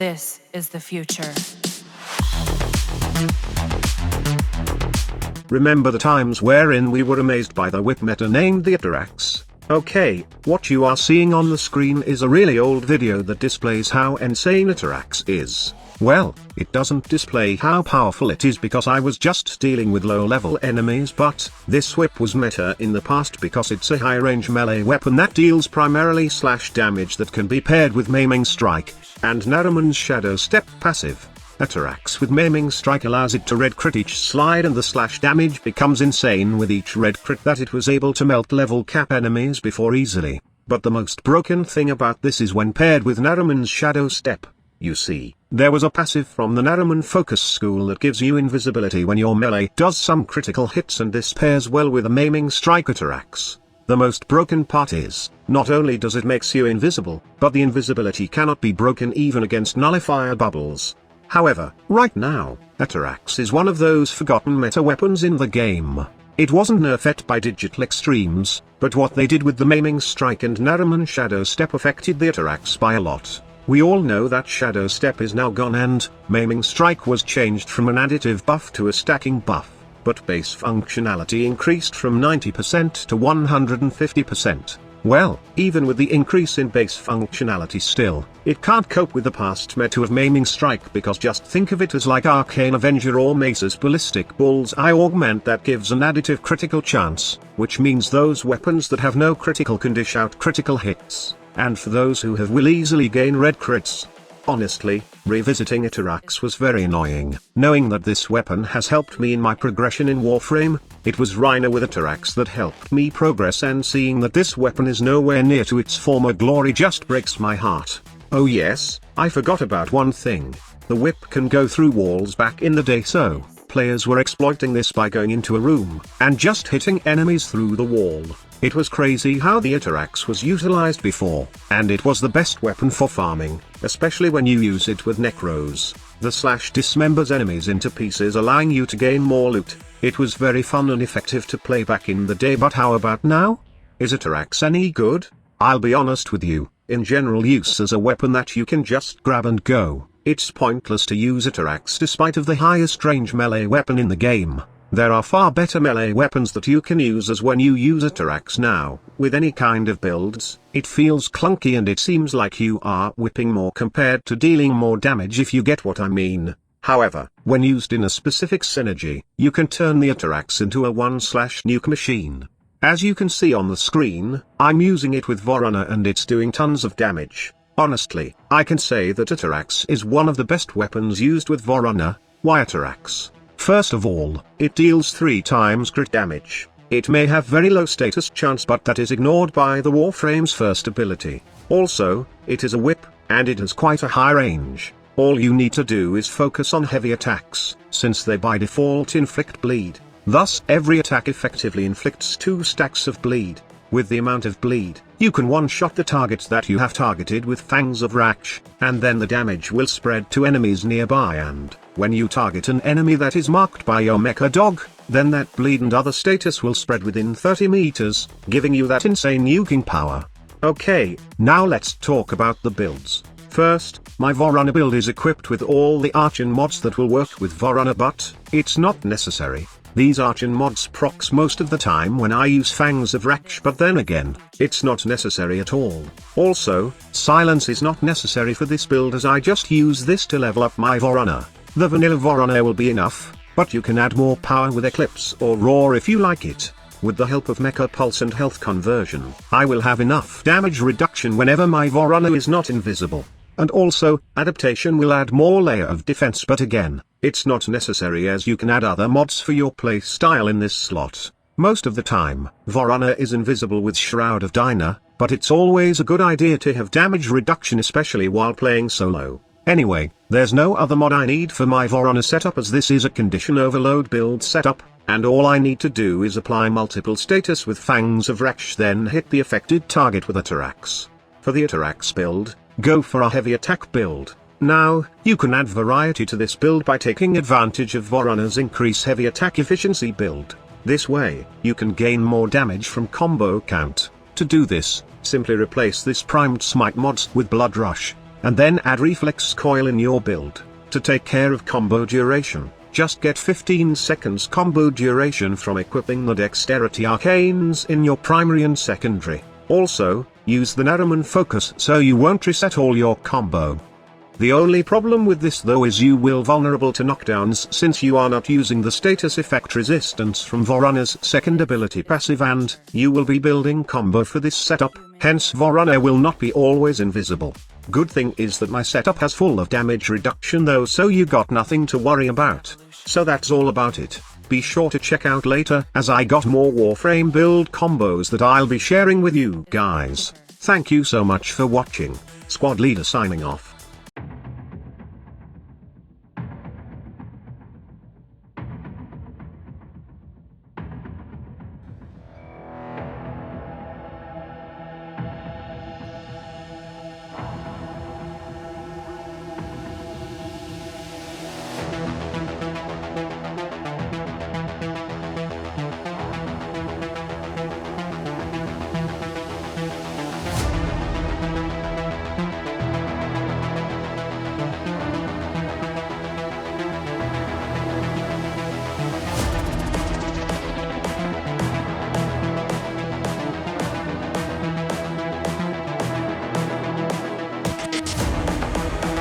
This is the future. Remember the times wherein we were amazed by the whip meta named the Atarax? Okay, what you are seeing on the screen is a really old video that displays how insane Atarax is. Well, it doesn't display how powerful it is because I was just dealing with low-level enemies, but this whip was meta in the past because it's a high-range melee weapon that deals primarily slash damage that can be paired with Maiming Strike, and Naruman's Shadow Step passive. Atarax with Maiming Strike allows it to red crit each slide, and the slash damage becomes insane with each red crit that it was able to melt level cap enemies before easily. But the most broken thing about this is when paired with Naruman's Shadow Step. You see, there was a passive from the Naruman Focus School that gives you invisibility when your melee does some critical hits, and this pairs well with a Maiming Strike Atarax. The most broken part is, not only does it makes you invisible, but the invisibility cannot be broken even against nullifier bubbles. However, right now, Atarax is one of those forgotten meta weapons in the game. It wasn't nerfed by Digital Extremes, but what they did with the Maiming Strike and Naruman Shadow Step affected the Atarax by a lot. We all know that Shadow Step is now gone and Maiming Strike was changed from an additive buff to a stacking buff, but base functionality increased from 90% to 150%. Well, even with the increase in base functionality still, it can't cope with the past meta of Maiming Strike, because just think of it as like Arcane Avenger or Mace's Ballistic Bullseye Augment that gives an additive critical chance, which means those weapons that have no critical can dish out critical hits, and for those who have will easily gain red crits. Honestly, revisiting Atarax was very annoying. Knowing that this weapon has helped me in my progression in Warframe, it was Rhino with Atarax that helped me progress, and seeing that this weapon is nowhere near to its former glory just breaks my heart. Oh yes, I forgot about one thing. The whip can go through walls back in the day, so players were exploiting this by going into a room and just hitting enemies through the wall. It was crazy how the Atarax was utilized before, and it was the best weapon for farming, especially when you use it with Necros. The slash dismembers enemies into pieces, allowing you to gain more loot. It was very fun and effective to play back in the day, but how about now? Is Atarax any good? I'll be honest with you, in general use as a weapon that you can just grab and go, it's pointless to use Atarax despite of the highest range melee weapon in the game. There are far better melee weapons that you can use, as when you use Atarax now, with any kind of builds, it feels clunky and it seems like you are whipping more compared to dealing more damage, if you get what I mean. However, when used in a specific synergy, you can turn the Atarax into a 1/Nuke machine. As you can see on the screen, I'm using it with Vorunner and it's doing tons of damage. Honestly, I can say that Atarax is one of the best weapons used with Vorunner. Why Atarax? First of all, it deals 3 times crit damage. It may have very low status chance, but that is ignored by the Warframe's first ability. Also, it is a whip, and it has quite a high range. All you need to do is focus on heavy attacks, since they by default inflict bleed. Thus, every attack effectively inflicts 2 stacks of bleed. With the amount of bleed, you can one-shot the targets that you have targeted with Fangs of Raksh, and then the damage will spread to enemies nearby, and when you target an enemy that is marked by your mecha dog, then that bleed and other status will spread within 30 meters, giving you that insane nuking power. Okay, now let's talk about the builds. First, my Vorunner build is equipped with all the Archon mods that will work with Vorunner, but it's not necessary. These Archon mods procs most of the time when I use Fangs of Raksh, but then again, it's not necessary at all. Also, silence is not necessary for this build, as I just use this to level up my Vorunner. The vanilla Vorunner will be enough, but you can add more power with Eclipse or Roar if you like it. With the help of Mecha Pulse and Health Conversion, I will have enough damage reduction whenever my Vorunner is not invisible. And also, Adaptation will add more layer of defense, but again, it's not necessary, as you can add other mods for your playstyle in this slot. Most of the time, Vorunner is invisible with Shroud of Dinah, but it's always a good idea to have damage reduction, especially while playing solo. Anyway, there's no other mod I need for my Vorunner setup, as this is a condition overload build setup, and all I need to do is apply multiple status with Fangs of Raksh, then hit the affected target with Atarax. For the Atarax build, go for a heavy attack build. Now, you can add variety to this build by taking advantage of Vorunner's increase heavy attack efficiency build. This way, you can gain more damage from combo count. To do this, simply replace this primed smite mods with Blood Rush. and then add reflex coil in your build. To take care of combo duration, just get 15 seconds combo duration from equipping the dexterity arcanes in your primary and secondary. Also, use the Naruman focus so you won't reset all your combo. The only problem with this though is you will vulnerable to knockdowns since you are not using the status effect resistance from Vorunner's second ability passive, and you will be building combo for this setup, hence Vorunner will not be always invisible. Good thing is that my setup has full of damage reduction though, so you got nothing to worry about. So that's all about it. Be sure to check out later as I got more Warframe build combos that I'll be sharing with you guys. Thank you so much for watching. Squad Leader signing off.